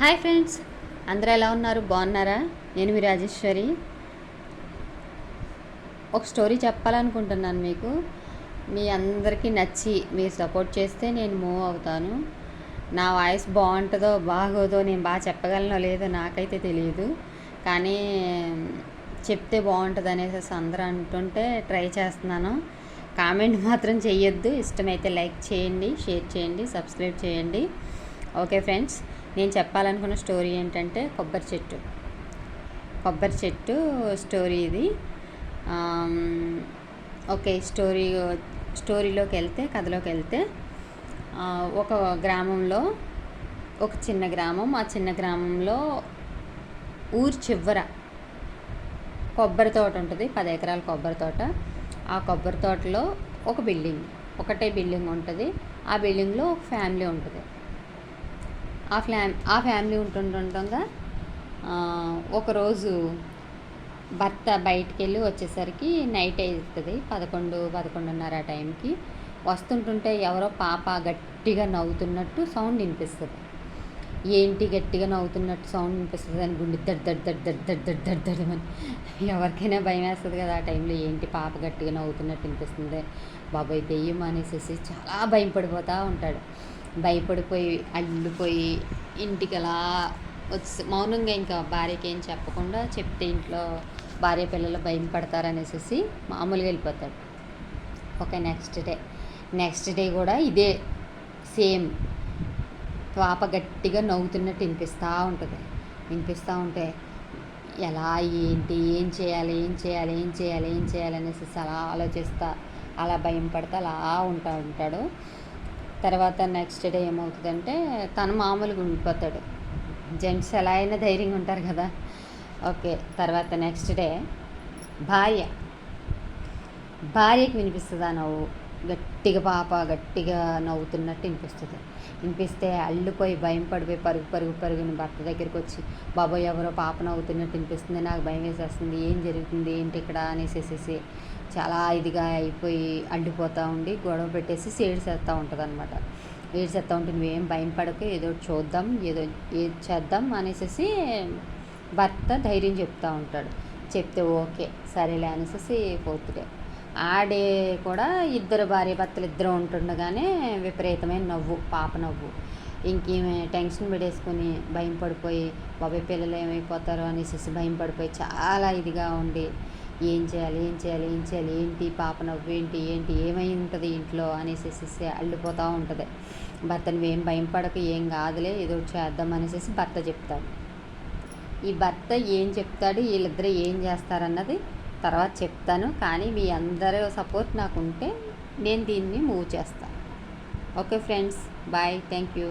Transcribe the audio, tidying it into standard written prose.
Hi friends, అందరూ ఎలా ఉన్నారు? బాగున్నారా? నేను మీ రాజేశ్వరి. ఒక స్టోరీ చెప్పాలనుకుంటున్నాను మీకు. మీ అందరికీ నచ్చి మీరు సపోర్ట్ చేస్తే నేను మూవ్ అవుతాను. నా వాయిస్ బాగుంటుందో బాగోదో, నేను బాగా చెప్పగలనో లేదో నాకైతే తెలియదు, కానీ చెప్తే బాగుంటుంది అనేసి అందరూ అంటుంటే ట్రై చేస్తున్నాను. కామెంట్ మాత్రం చెయ్యొద్దు. ఇష్టమైతే లైక్ చేయండి, షేర్ చేయండి, సబ్స్క్రైబ్ చేయండి. ఓకే ఫ్రెండ్స్, నేను చెప్పాలనుకున్న స్టోరీ ఏంటంటే కొబ్బరి చెట్టు స్టోరీ ఇది. ఓకే, స్టోరీలోకి వెళ్తే, కథలోకి వెళ్తే, ఒక గ్రామంలో, ఒక చిన్న గ్రామం, ఆ చిన్న గ్రామంలో ఊరి చివర కొబ్బరి తోట ఉంటుంది. 10 ఎకరాల కొబ్బరి తోట. ఆ కొబ్బరి తోటలో ఒకటే బిల్డింగ్ ఉంటుంది. ఆ బిల్డింగ్లో ఒక ఫ్యామిలీ ఉంటుంది. ఆ ఫ్యామిలీ ఉంటుండగా ఒకరోజు భర్త బయటికి వెళ్ళి వచ్చేసరికి నైట్ అవుతుంది. 11:30 ఆ టైంకి వస్తుంటుంటే ఎవరో పాప గట్టిగా నవ్వుతున్నట్టు సౌండ్ వినిపిస్తుంది. ఏంటి గట్టిగా నవ్వుతున్నట్టు సౌండ్ వినిపిస్తుంది అని గుండె దడ్ ఎవరికైనా భయం వేస్తుంది కదా ఆ టైంలో. ఏంటి పాప గట్టిగా నవ్వుతున్నట్టు వినిపిస్తుంది, బాబాయ్ దెయ్యం అనేసి చాలా భయపడిపోతూ ఉంటాడు. భయపడిపోయి అల్లిపోయి ఇంటికి అలా వచ్చి మౌనంగా, ఇంకా భార్యకి ఏం చెప్పకుండా, చెప్తే ఇంట్లో భార్య పిల్లలు భయం పడతారనేసి మామూలుగా వెళ్ళిపోతాడు. ఓకే, నెక్స్ట్ డే కూడా ఇదే సేమ్ పాప గట్టిగా నవ్వుతున్నట్టు వినిపిస్తూ ఉంటే ఎలా, ఏంటి, ఏం చేయాలి అనేసి అలా ఆలోచిస్తా, అలా భయం పడతా అలా ఉంటాడు. తర్వాత నెక్స్ట్ డే ఏమవుతుందంటే తను మామూలుగా ఉండిపోతాడు. జెంట్స్ ఎలా అయినా ధైర్యంగా ఉంటారు కదా. ఓకే, తర్వాత నెక్స్ట్ డే భార్యకి వినిపిస్తుంది ఆ నవ్వు. పాప గట్టిగా నవ్వుతున్నట్టు వినిపిస్తే అల్లుపోయి భయం పడిపోయి పరుగుని భర్త దగ్గరికి వచ్చి, బాబాయ్ ఎవరో పాప నవ్వుతున్నట్టు వినిపిస్తుంది, నాకు భయం వేసేస్తుంది, ఏం జరుగుతుంది ఏంటి ఇక్కడ అనేసి చాలా ఇదిగా అయిపోయి అడ్డిపోతూ ఉండి గొడవ పెట్టేసి ఏడ్చేస్తూ ఉంటుంది అనమాట. ఏడ్చేస్తూ ఉంటే నువ్వేం భయం పడక, ఏదో చూద్దాం, ఏది చేద్దాం అనేసి భర్త ధైర్యం చెప్తూ ఉంటాడు. చెప్తే ఓకే సరేలే అనేసి 4th డే ఆ డే కూడా ఇద్దరు భార్య భర్తలు ఇద్దరు ఉంటుండగానే విపరీతమైన పాప నవ్వు. ఇంకేమే టెన్షన్ పడేసుకొని భయం పడిపోయి, బాబాయ్ పిల్లలు ఏమైపోతారో అనేసి భయం పడిపోయి చాలా ఇదిగా ఉండి, ఏం చేయాలి ఏంటి పాప నవ్వు ఏంటి ఏమై ఉంటుంది ఇంట్లో అనేసి అల్లిపోతూ ఉంటుంది. భర్తను ఏం భయం పడక, ఏం కాదులే ఏదో చేద్దాం అనేసి భర్త చెప్తాడు. ఈ భర్త ఏం చెప్తాడు, వీళ్ళిద్దరూ ఏం చేస్తారన్నది తర్వాత చెప్తాను. కానీ మీ అందరూ సపోర్ట్ నాకు ఉంటే నేను దీన్ని మూవ్ చేస్తాను. Okay friends, bye, thank you.